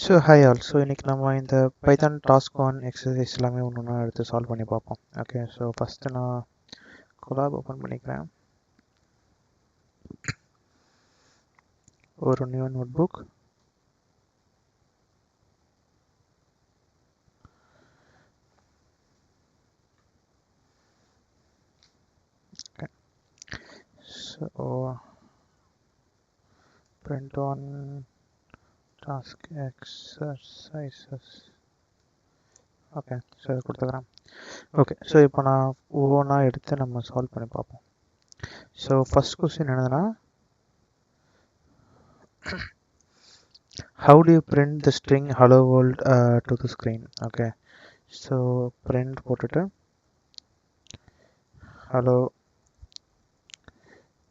So hi all. So இன்றைக்கி நம்ம இந்த பைத்தான் டாஸ்க் ஒன் எக்ஸசைஸ் எல்லாமே ஒன்று ஒன்றா எடுத்து சால்வ் பண்ணி பார்ப்போம். ஓகே, ஸோ ஃபஸ்ட்டு நான் கொலாப் ஓப்பன் பண்ணிக்கிறேன். ஒரு new notebook. Okay, so print on task exercises. Okay, so இதை கொடுத்துக்கிறேன். ஓகே, ஸோ இப்போ நான் ஒவ்வொன்றா எடுத்து நம்ம சால்வ் பண்ணி பார்ப்போம். ஸோ ஃபஸ்ட் கொஸ்டின் என்னதுன்னா, how do you print the string hello world to the screen? Okay, so print போட்டுட்டு hello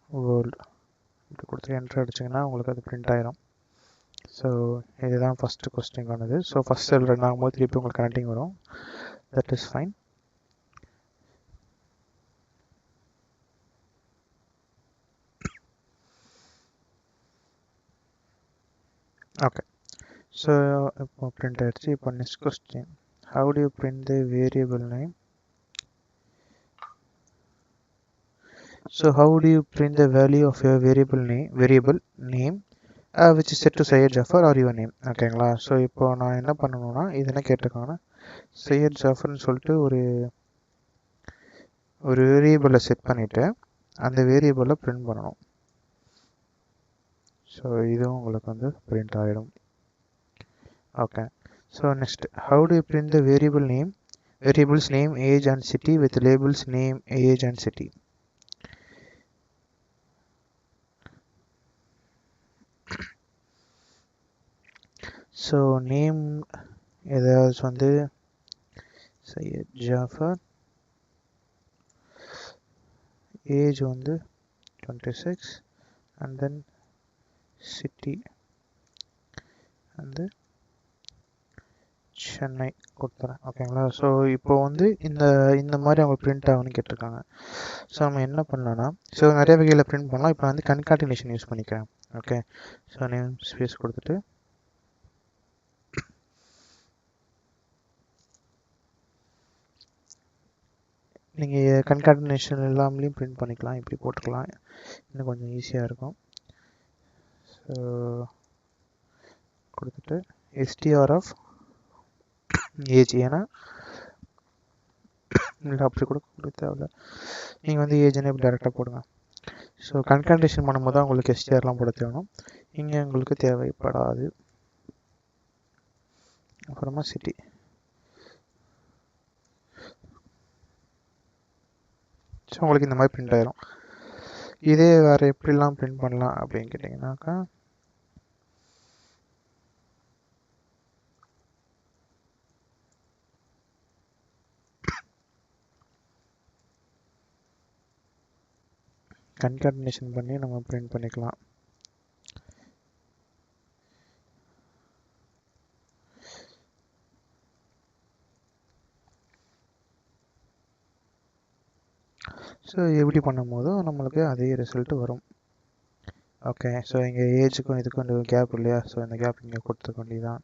world இப்படி கொடுத்து என்ட்ரு அடிச்சிங்கன்னா உங்களுக்கு அது பிரிண்ட் ஆகிடும். ஸோ இதுதான் ஃபஸ்ட்டு கொஸ்டின்கானது. ஸோ ஃபஸ்ட் செல் ரன் ஆகும்போது திருப்பி உங்களுக்கு கனெக்டிங் வரும். That is fine. Okay, so இப்போ பிரிண்ட் ஆகிடுச்சு. இப்போ next question, how do you print the variable name? So how do you print the value of your variable name which is set to Syed Jafar or your name? ஓகேங்களா? So இப்போ நான் என்ன பண்ணணும்னா, இது என்ன கேட்டிருக்காங்கன்னா, Syed Jafarன்னு சொல்லிட்டு ஒரு வேரியபிளை set பண்ணிவிட்டு அந்த வேரியபிளை பிரிண்ட் பண்ணணும். ஸோ இதுவும் உங்களுக்கு வந்து பிரிண்ட் ஆகிடும். Okay, so next, how do you print the variables name, age and city with labels name, age and city? So name ஏதாவது வந்து Syed Jafar, ஏஜ் வந்து 26 and then city வந்து சென்னை கொடுத்துறேன். ஓகேங்களா? ஸோ இப்போ வந்து இந்த மாதிரி அவங்க பிரிண்ட் ஆகும்னு கேட்டிருக்காங்க. ஸோ நம்ம என்ன பண்ணலாம்னா, ஸோ நிறைய வகையில் பிரிண்ட் பண்ணலாம். இப்போ வந்து கன்காட்டினேஷன் யூஸ் பண்ணிக்கிறேன். ஓகே, ஸோ நேம் ஸ்பேஸ் கொடுத்துட்டு நீங்கள் கன்காட்டினேஷன் எல்லாமேலையும் பிரிண்ட் பண்ணிக்கலாம். இப்படி போட்டுக்கலாம், இன்னும் கொஞ்சம் ஈஸியாக இருக்கும். ஸோ கொடுத்துட்டு எஸ்டிஆர் ஆஃப் ஏஜ், ஏன்னா இல்லை அப்படி கொடுக்க தேவையில்ல, நீங்கள் வந்து ஏஜ்னே இப்படி டேரெக்டாக போடுங்க. ஸோ கன்காட்டினேஷன் பண்ணும்போது தான் உங்களுக்கு எஸ்டிஆர்லாம் போட தேவைணும். இங்கே உங்களுக்கு தேவைப்படாது. அப்புறமா சிட்டி. ஸோ உங்களுக்கு இந்த மாதிரி பிரிண்ட் ஆகிடும். இதே வேறு எப்படிலாம் பிரிண்ட் பண்ணலாம் அப்படின்னு கேட்டிங்கனாக்கா, கன்காட்டினேஷன் பண்ணி நம்ம பிரிண்ட் பண்ணிக்கலாம். ஸோ எப்படி பண்ணும்போதும் நம்மளுக்கு அதே ரிசல்ட் வரும். ஓகே, ஸோ இங்கே ஏஜுக்கும் இதுக்கும் இந்த கேப் இல்லையா? ஸோ இந்த கேப் இங்கே கொடுத்துக்க வேண்டியதான்.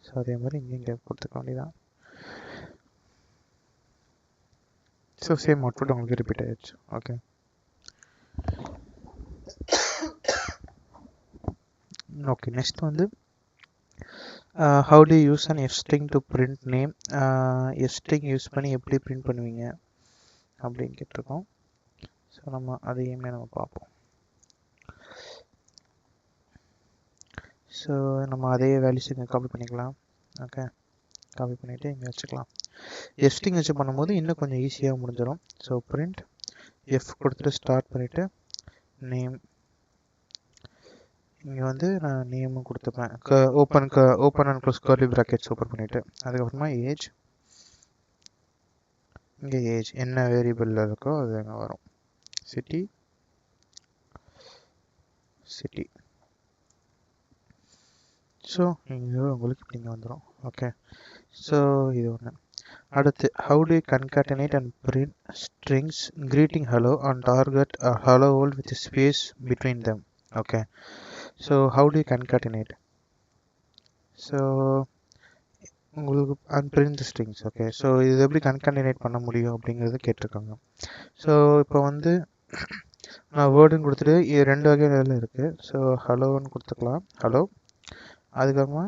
ஸோ அதே மாதிரி இங்கேயும் கேப் கொடுத்துக்க வேண்டியதான். ஸோ சேம் அவுட்புட் உங்களுக்கு ரிப்பீட் ஆயிடுச்சு. ஓகே, ஓகே, நெக்ஸ்ட் வந்து how do you use an f string to print name? f string use பண்ணி எப்படி பிரிண்ட் பண்ணுவீங்க அப்படின்னு கேட்டிருக்கோம். ஸோ நம்ம அதையுமே நம்ம பார்ப்போம். ஸோ நம்ம அதே வேல்யூஸ் இங்கே காப்பி பண்ணிக்கலாம். ஓகே, காப்பி பண்ணிவிட்டு இங்கே வச்சுக்கலாம். எஃப் ஸ்ட்ரிங் வச்சு பண்ணும்போது இன்னும் கொஞ்சம் ஈஸியாக முடிஞ்சிடும். ஸோ பிரிண்ட் எஃப் கொடுத்துட்டு ஸ்டார்ட் பண்ணிவிட்டு நேம், இங்கே வந்து நான் நேமும் கொடுத்துப்பேன். Open and close curly brackets ஓப்பன் பண்ணிவிட்டு அதுக்கப்புறமா ஏஜ், இங்கே ஏஜ் என்ன வேரியபிளில் இருக்கோ அது அங்கே வரும். சிட்டி, ஸோ இங்கே உங்களுக்கு இங்கே வந்துடும். ஓகே, ஸோ இது ஒன்று. அடுத்து, how do you concatenate and print strings greeting hello and target a hello world with a space between them? Okay, so how do you concatenate? So உங்களுக்கு unprint the strings. Okay, so இது எப்படி concatenate பண்ண முடியும் அப்படிங்கிறது கேட்டிருக்காங்க. So இப்போ வந்து நான் வேர்டுன்னு கொடுத்துட்டு இது 2 வகையில் இருக்குது. ஸோ ஹலோன்னு கொடுத்துக்கலாம், ஹலோ. அதுக்கப்புறமா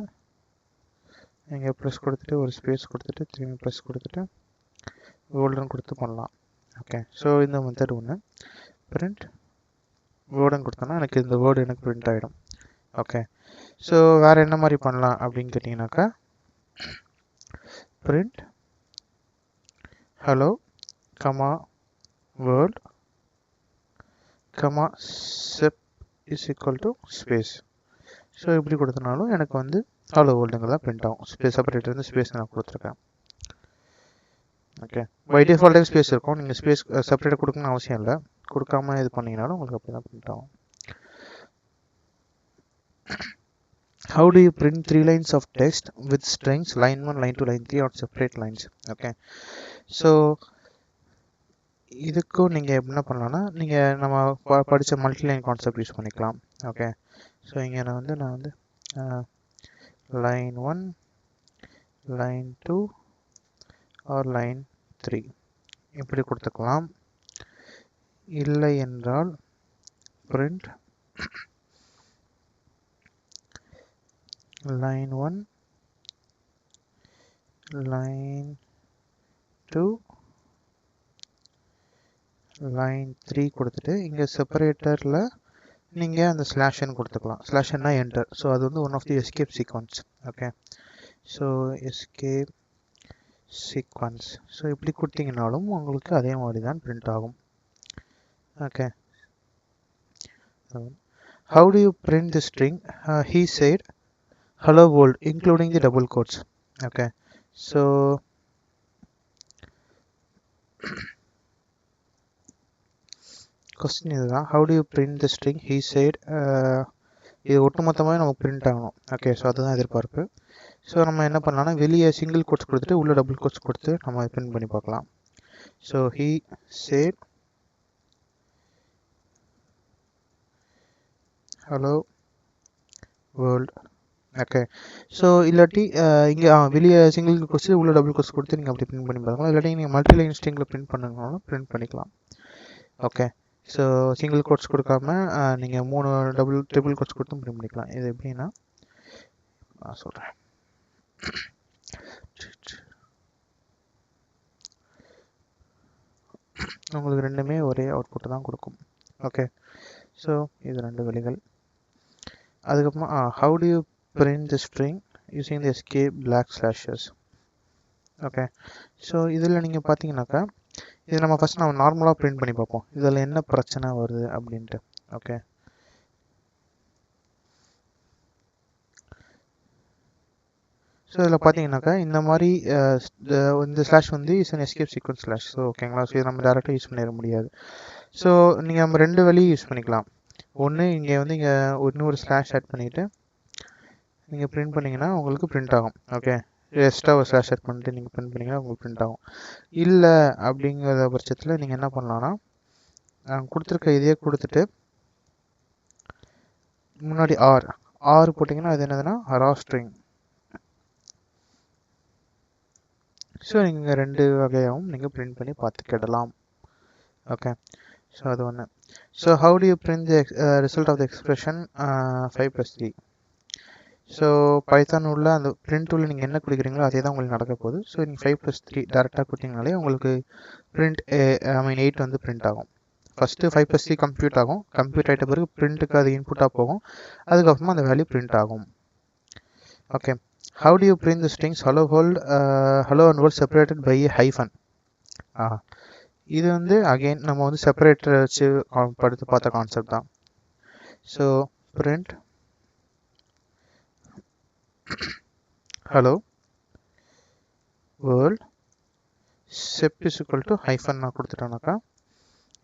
நீங்கள் ப்ளஸ் கொடுத்துட்டு ஒரு ஸ்பேஸ் கொடுத்துட்டு திரும்பி ப்ளஸ் கொடுத்துட்டு வேர்டுன்னு கொடுத்து பண்ணலாம். ஓகே, ஸோ இந்த மெத்தட் ஒன்று. பிரிண்ட் வேர்டுன்னு கொடுத்தோன்னா எனக்கு இந்த வேர்டு எனக்கு பிரிண்ட் ஆகிடும். ஓகே, ஸோ வேறு என்ன மாதிரி பண்ணலாம் அப்படின்னு கேட்டிங்கனாக்கா, print hello comma world comma sep is equal to space. So இப்படி கொடுத்தனாலும் எனக்கு வந்து ஹலோ வேர்ல்டுங்க தான் பிரிண்ட் ஆகும். ஸ்பேஸ் செப்பரேட் வந்து ஸ்பேஸ் நான் கொடுத்துருக்கேன். ஓகே, பை டிஃபால்ட்டாக ஸ்பேஸ் இருக்கும். நீங்கள் ஸ்பேஸ் செப்பரேட்டாக கொடுக்கணும்னு அவசியம் இல்லை. கொடுக்காம இது பண்ணிங்கனாலும் உங்களுக்கு அப்படி தான் பிரிண்ட் ஆகும். How do you print 3 lines of text with strings line 1, line 2, line 3 on separate lines? Okay, so இதுக்கும் நீங்கள் என்ன பண்ணலாம்னா, நீங்கள் நம்ம படித்த மல்டி லைன் கான்செப்ட் யூஸ் பண்ணிக்கலாம். ஓகே, ஸோ இங்கே நான் வந்து லைன் 1, லைன் 2 ஆர் லைன் 3 இப்படி கொடுத்துக்கலாம். இல்லை என்றால் print line 1, line 2, line 3 கொடுத்துட்டு இங்கே செப்பரேட்டரில் நீங்கள் அந்த ஸ்லாஷன் கொடுத்துக்கலாம். ஸ்லாஷன்னா என்டர். ஸோ அது வந்து one of the escape sequence. Okay, so escape sequence. So இப்படி கொடுத்தீங்கனாலும் உங்களுக்கு அதே மாதிரி தான் பிரிண்ட் ஆகும். Okay, how do you print the string he said hello world including the double quotes? Okay, so question இதுதான், how do you print the string he said? இது ஒட்டுமொத்தமாக நமக்கு பிரிண்ட் ஆகணும். ஓகே, ஸோ அதுதான் எதிர்பார்ப்பு. ஸோ நம்ம என்ன பண்ணலாம்னா, வெளியே சிங்கிள் கோட்ஸ் கொடுத்துட்டு உள்ள டபுள் கோட்ஸ் கொடுத்து நம்ம பிரிண்ட் பண்ணி பார்க்கலாம். So he said hello world. Okay, so இல்லாட்டி இங்கே வெளியே சிங்கிள் கோர்ஸ் உள்ள டபுள் கோர்ஸ் கொடுத்து நீங்கள் அப்படி பிரிண்ட் பண்ணி பார்க்கலாம். இல்லாட்டி நீங்கள் மல்டி லைன் ஸ்ட்ரிங்கில் பிரிண்ட் பண்ணுங்கனாலும் பிரிண்ட் பண்ணிக்கலாம். ஓகே, ஸோ சிங்கிள் கோர்ஸ் கொடுக்காம நீங்கள் 3 ட்ரிபிள் கோர்ஸ் கொடுத்தும் பிரிண்ட் பண்ணிக்கலாம். இது எப்படின்னா நான் சொல்கிறேன். உங்களுக்கு ரெண்டுமே ஒரே அவுட்புட் தான் கொடுக்கும். ஓகே, ஸோ இது 2 வழிகள். அதுக்கப்புறமா how do you print the string using the escape black slashes? Okay, so இதில் நீங்கள் பார்த்தீங்கன்னாக்கா, இது நம்ம ஃபஸ்ட் நம்ம நார்மலாக பிரிண்ட் பண்ணி பார்ப்போம், இதில் என்ன பிரச்சனை வருது அப்படின்ட்டு. ஓகே, ஸோ இதில் பார்த்தீங்கன்னாக்கா இந்த மாதிரி இந்த ஸ்லாஷ் வந்து is an escape sequence slash. So ஓகேங்களா, ஸோ இதை நம்ம டேரெக்டாக யூஸ் பண்ணிட முடியாது. ஸோ நீங்கள் நம்ம 2 வழி யூஸ் பண்ணிக்கலாம். ஒன்று இங்கே வந்து இங்கே இன்னொரு ஸ்லாஷ் ஆட் பண்ணிவிட்டு நீங்கள் பிரிண்ட் பண்ணிங்கன்னா உங்களுக்கு பிரிண்ட் ஆகும். ஓகே, எக்ஸ்ட்ரா ஒரு ஸ்லாஷ் ஆட் பண்ணிட்டு நீங்கள் பிரிண்ட் பண்ணிங்கன்னா உங்களுக்கு பிரிண்ட் ஆகும். இல்லை அப்படிங்கிற பட்சத்தில் நீங்கள் என்ன பண்ணலான்னா, கொடுத்துருக்க இதையே கொடுத்துட்டு முன்னாடி ஆர் போட்டிங்கன்னா அது என்னதுன்னா ரா ஸ்ட்ரிங். ஸோ நீங்கள் 2 வகையாகவும் நீங்கள் பிரிண்ட் பண்ணி பார்த்துக்கிடலாம். ஓகே, ஸோ அது ஒன்று. So how do you print the result of the expression 5+3? So Python உள்ள அந்த பிரிண்ட் உள்ள நீங்கள் என்ன கொடுக்குறீங்களோ அதே தான் உங்களுக்கு நடக்க போகுது. ஸோ நீங்கள் 5+3 டேரெக்டாக கொடுத்தீங்கனாலே உங்களுக்கு பிரிண்ட் 8 வந்து பிரிண்ட் ஆகும். ஃபஸ்ட்டு 5+3 கம்ப்யூட் ஆகும். கம்ப்யூட் ஆகிட்ட பிறகு பிரிண்ட்டுக்கு அது இன்புட்டாக போகும். அதுக்கப்புறமா அந்த வேல்யூ பிரிண்ட் ஆகும். Okay, how do you print the strings hello world hello and world separated by a hyphen? இது வந்து அகைன் நம்ம வந்து செப்பரேட்டர் வச்சு படுத்து பார்த்த கான்செப்ட் தான். So print hello world sep is equal to hyphen நான் கொடுத்துட்டேனாக்கா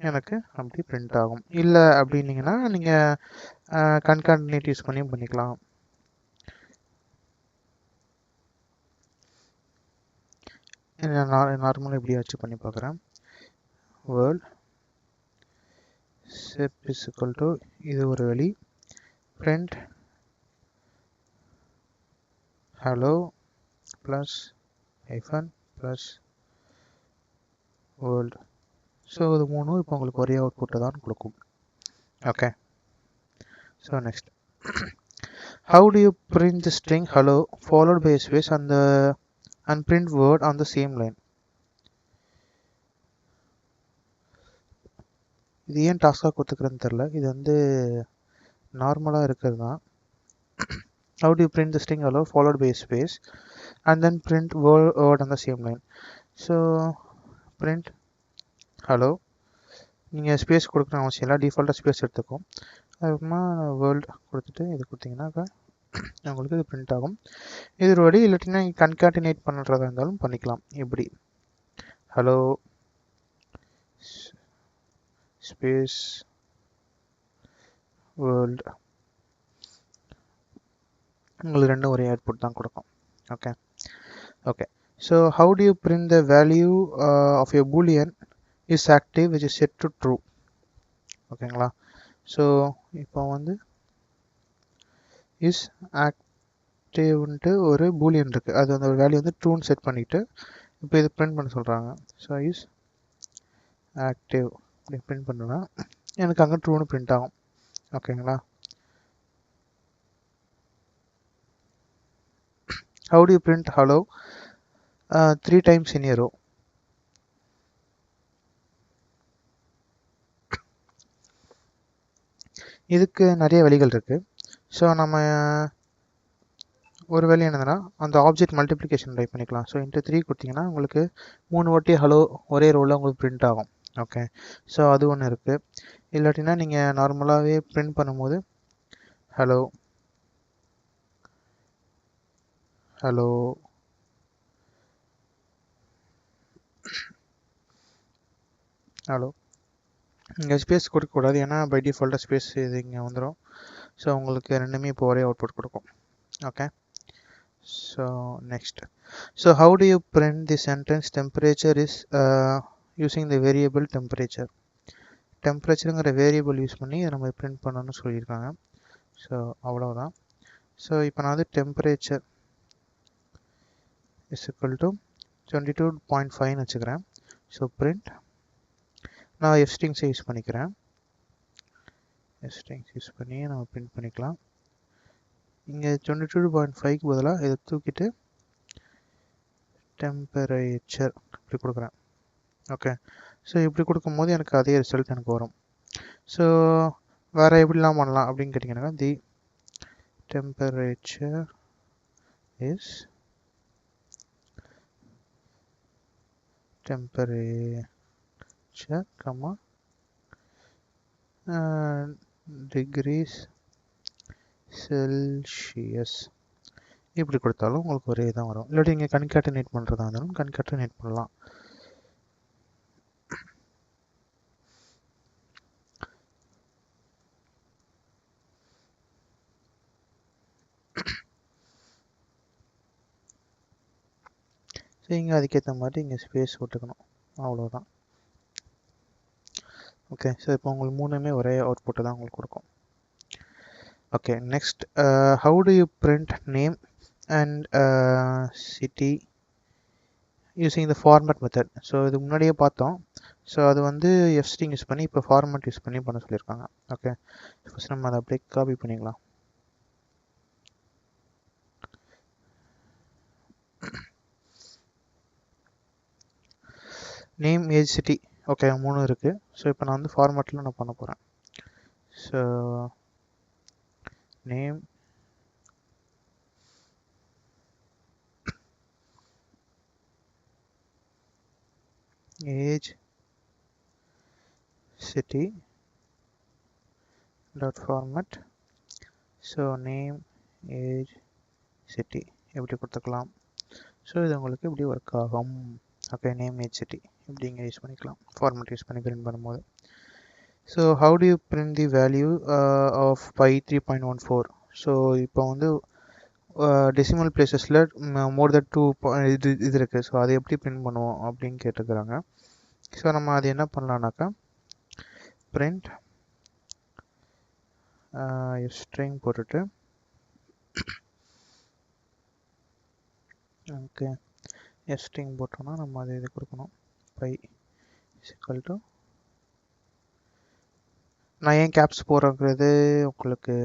எனக்கு அப்படி பிரிண்ட் ஆகும். இல்லை அப்படின்னீங்கன்னா நீங்கள் கன்காட்டினேட் யூஸ் பண்ணியும் பண்ணிக்கலாம். நான் நார்மலாக இப்படி வச்சு பண்ணி பார்க்குறேன். World sep is equal to இது ஒரு வழி, print hello plus hyphen plus world. So இது மூணும் இப்போ உங்களுக்கு ஒரே அவுட்புட்டை தான் கொடுக்கும். Okay, so next, how do you print the string hello followed by a space and print word on the same line? இது ஏன் டாஸ்காக கொடுத்துக்கிறேன்னு தெரில, இது வந்து நார்மலாக இருக்கிறது தான். How do you print the string hello followed by a space and then print word on the same line? So print hello, நீங்கள் space கொடுக்கணும் அவசியம் இல்லை, டிஃபால்ட்டாக ஸ்பேஸ் எடுத்துக்கும். அதுக்கப்புறமா வேர்ல்டு கொடுத்துட்டு இது கொடுத்தீங்கன்னாக்கா உங்களுக்கு இது பிரிண்ட் ஆகும். இது ஒரு வழி. இல்லாட்டினா நீங்கள் கன்காட்டினேட் பண்ணுறதா இருந்தாலும் பண்ணிக்கலாம். இப்படி ஹலோ ஸ்பேஸ் வேர்ல்டு, உங்களுக்கு ரெண்டும் ஒரே அவுட்புட் தான் கொடுக்கும். Okay okay, so how do you print the value of a Boolean is active which is set to true. ஓகேங்களா, ஸோ இப்போ வந்து இஸ் ஆக்டிவ்ன்ட்டு ஒரு பூலியன் இருக்குது, அது அந்த வேல்யூ வந்து ட்ரூன்னு செட் பண்ணிவிட்டு இப்போ இது பிரிண்ட் பண்ண சொல்கிறாங்க. ஸோ இஸ் ஆக்டிவ் அப்படி பிரிண்ட் பண்ணுன்னா எனக்கு அங்கே ட்ரூன்னு பிரிண்ட் ஆகும். ஓகேங்களா, how do you print hello 3 times in a row? இதுக்கு நிறைய வழிகள் இருக்குது. ஸோ நம்ம ஒரு வழி என்னதுன்னா அந்த ஆப்ஜெக்ட் மல்டிப்ளிகேஷன் டைப் பண்ணிக்கலாம். ஸோ இன்ட்டு 3 கொடுத்தீங்கன்னா உங்களுக்கு 3 வாட்டி ஹலோ ஒரே ரோவில் உங்களுக்கு பிரிண்ட் ஆகும். ஓகே, ஸோ அது ஒன்று இருக்குது. இல்லாட்டினா நீங்கள் நார்மலாகவே பிரிண்ட் பண்ணும்போது ஹலோ ஹலோ ஹலோ, இங்கே ஸ்பேஸ் கொடுக்கக்கூடாது, ஏன்னா பை டிஃபால்ட்டாக ஸ்பேஸ் இது இங்கே வந்துடும். ஸோ உங்களுக்கு ரெண்டுமே இப்போ ஒரே அவுட்புட் கொடுக்கும். Okay, so next, so how do you print the sentence temperature is using the variable temperature. டெம்பரேச்சருங்கிற வேரியபிள் யூஸ் பண்ணி நம்ம பிரிண்ட் பண்ணணும்னு சொல்லியிருக்காங்க. ஸோ அவ்வளோதான். ஸோ இப்போ நான் வந்து டெம்பரேச்சர் இஸ் ஈக்குவல் டு 22.5 வச்சுக்கிறேன். ஸோ பிரிண்ட், நான் எஃப்ஸ்ட்ரிங்ஸை யூஸ் பண்ணிக்கிறேன். எஃப்ஸ்ட்ரிங்ஸ் யூஸ் பண்ணி நம்ம பிரிண்ட் பண்ணிக்கலாம். இங்கே 22.5க்கு பதிலாக இதை தூக்கிட்டு டெம்பரேச்சர் இப்படி கொடுக்குறேன். ஓகே, ஸோ இப்படி கொடுக்கும்போது எனக்கு அதே ரிசல்ட் எனக்கு வரும். ஸோ வேறு எப்படிலாம் பண்ணலாம் அப்படின்னு கேட்டிங்கன்னா, தி temperature is temperature, degrees Celsius இப்படி கொடுத்தாலும் உங்களுக்கு ஒரே தான் வரும். இல்லாட்டி நீங்கள் கன்காட்டினேட் பண்ணுறதா இருந்தாலும் கன்காட்டினேட் பண்ணலாம். ஸோ இங்கே அதுக்கேற்ற மாதிரி இங்கே ஸ்பேஸ் விட்டுக்கணும், அவ்வளோதான். ஓகே, ஸோ இப்போ உங்களுக்கு மூணுமே ஒரே அவுட்புட்டை தான் உங்களுக்கு கொடுக்கும். Okay, next, how do you print name and city using the format method. So இது முன்னாடியே பார்த்தோம். ஸோ அது வந்து எஃப்ஸ்ட்ரிங் யூஸ் பண்ணி இப்போ ஃபார்மேட் யூஸ் பண்ணி பண்ண சொல்லியிருக்காங்க. ஓகே, ஃபஸ்ட் நம்ம அதை அப்படியே காப்பி பண்ணிக்கலாம். நேம், ஏஜ், சிட்டி, ஓகே, மூணு இருக்குது. ஸோ இப்போ நான் வந்து ஃபார்மேட்டில் நான் பண்ண போகிறேன். So name, age, city dot format. So name, age, city எப்படி கொடுத்துக்கலாம். ஸோ இது உங்களுக்கு இப்படி ஒர்க் ஆகும். ஓகே, நேம், ஏஜ், சிட்டி இப்படி இங்கே யூஸ் பண்ணிக்கலாம் ஃபார்மேட் யூஸ் பண்ணி பிரிண்ட் பண்ணும்போது. So how do you print the value of pi 3.14. So இப்போ வந்து டெசிமல் பிளேசஸில் மோர் தென் 2 இது இருக்குது. ஸோ அதை எப்படி பிரிண்ட் பண்ணுவோம் அப்படின்னு கேட்டுக்கிறாங்க. ஸோ நம்ம அது என்ன பண்ணலான்னாக்கா, print string போட்டுட்டு ஓகே ஸ்ட்ரிங் போட்டோம்னா நம்ம அது இது கொடுக்கணும் பை ஈக்குவல் டு நான் ஏன் கேப்ஸ் போடுறது உங்களுக்கு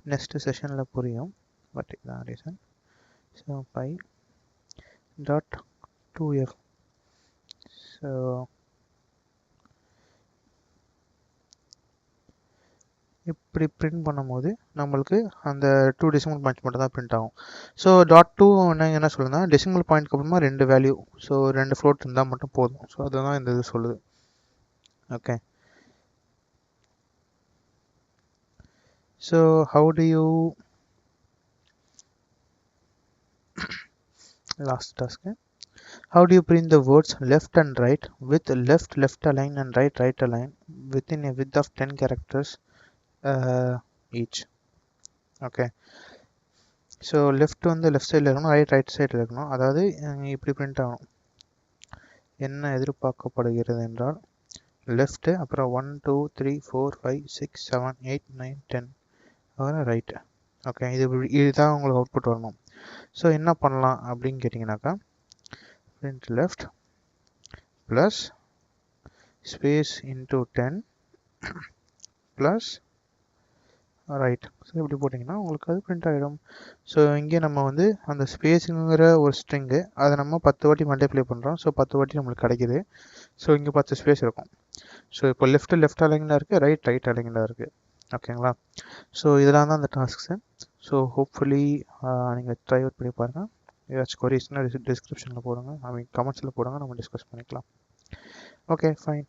நெக்ஸ்ட் செஷனில் புரியும் பட் இதான் reason so pi dot 2f so இப்படி பிரிண்ட் பண்ணும்போது நம்மளுக்கு அந்த 2 டெசிமல் பாயிண்ட்ஸ் மட்டும் தான் பிரிண்ட் ஆகும் ஸோ டாட் 2 என்ன சொல்லுன்னா டெசிமல் பாயிண்ட்க்கு அப்புறமா 2 வேல்யூ ஸோ 2 ஃப்ளோட் இருந்தால் மட்டும் போதும் ஸோ அதுதான் இந்த இது சொல்லுது okay so how do you last task how do you print the words left and right with left align and right align within a width of 10 characters each okay so left வந்து left சைடில் இருக்கணும் right சைடில் இருக்கணும் அதாவது இப்படி print ஆகணும் என்ன எதிர்பார்க்கப்படுகிறது என்றால் லெஃப்ட்டு அப்புறம் 1 2 3 4 5 6 7 8 9 10 அப்புறம் ரைட்டு ஓகே இதுதான் உங்களுக்கு அவுட்புட் வரணும் ஸோ என்ன பண்ணலாம் அப்படின்னு கேட்டிங்கனாக்கா print left plus space into 10 plus right so இப்படி போட்டிங்கன்னா உங்களுக்கு அது பிரிண்ட் ஆகிடும் ஸோ இங்கே நம்ம வந்து அந்த ஸ்பேஸுங்கிற ஒரு ஸ்ட்ரிங்கு அதை நம்ம 10 வாட்டி மல்டிப்ளை பண்ணுறோம் ஸோ 10 வாட்டி நம்மளுக்கு கிடைக்குது ஸோ இங்கே 10 ஸ்பேஸ் இருக்கும் ஸோ இப்போ லெஃப்ட் அலைனில் இருக்குது ரைட் அலைனில் இருக்குது ஓகேங்களா ஸோ இதெல்லாம் தான் அந்த டாஸ்க்ஸு ஸோ ஹோப்ஃபுல்லி நீங்கள் ட்ரை அவுட் பண்ணி பாருங்கள் ஏதாச்சும் கொரிஸ்னால் டிஸ்கிரிப்ஷனில் போடுங்க கமெண்ட்ஸில் போடுங்க நம்ம டிஸ்கஸ் பண்ணிக்கலாம் ஓகே ஃபைன்